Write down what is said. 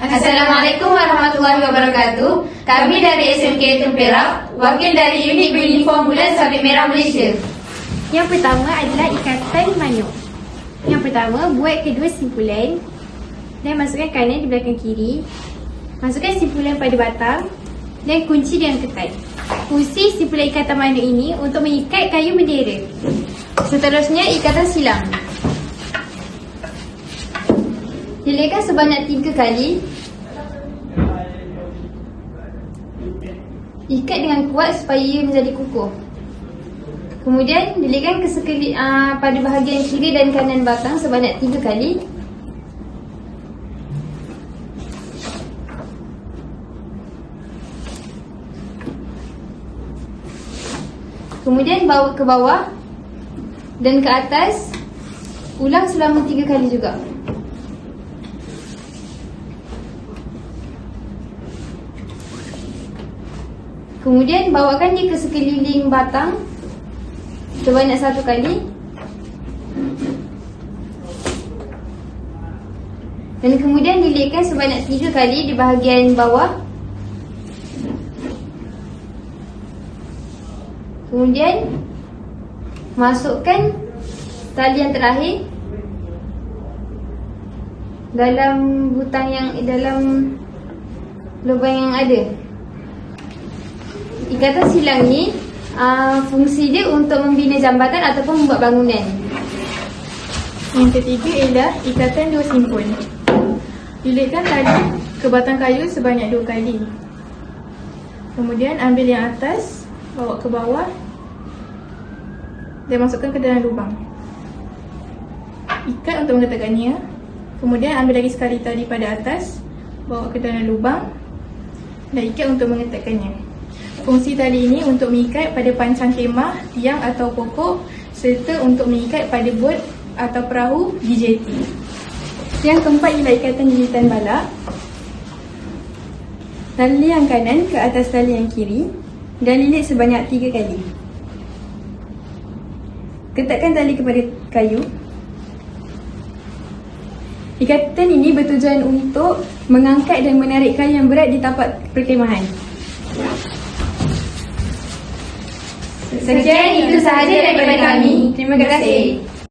Assalamualaikum warahmatullahi wabarakatuh. Kami dari SMK Perak, wakil dari unit beruniform bulan Sabit Merah Malaysia. Yang pertama adalah ikatan manuk. Yang pertama, buat kedua simpulan dan masukkan kanan di belakang kiri. Masukkan simpulan pada batang dan kunci dengan ketat. Fungsi simpulan ikatan manuk ini untuk mengikat kayu bendera. Seterusnya, ikatan silang. Lilitkan sebanyak 3 kali. Ikat dengan kuat supaya ia menjadi kukuh. Kemudian lilitkan pada bahagian kiri dan kanan batang sebanyak 3 kali. Kemudian bawa ke bawah dan ke atas. Ulang selama 3 kali juga. Kemudian bawakan dia ke sekeliling batang sebanyak 1 kali. Dan kemudian lilitkan sebanyak 3 kali di bahagian bawah. Kemudian masukkan tali yang terakhir dalam dalam lubang yang ada. Ikatan silang ni fungsi dia untuk membina jambatan ataupun membuat bangunan. Yang ketiga ialah ikatan 2 simpul. Lilitkan tali ke batang kayu sebanyak 2 kali. Kemudian ambil yang atas, bawa ke bawah dan masukkan ke dalam lubang. Ikat untuk mengetatkannya. Kemudian ambil lagi sekali tali pada atas, bawa ke dalam lubang dan ikat untuk mengetatkannya. Fungsi tali ini untuk mengikat pada pancang kemah, tiang atau pokok serta untuk mengikat pada bot atau perahu di jeti. Yang keempat ialah ikatan lilitan balak. Tali yang kanan ke atas tali yang kiri dan lilit sebanyak 3 kali. Ketatkan tali kepada kayu. Ikatan ini bertujuan untuk mengangkat dan menarik kayu yang berat di tapak perkemahan. Sekian itu sahaja daripada kami. Terima kasih.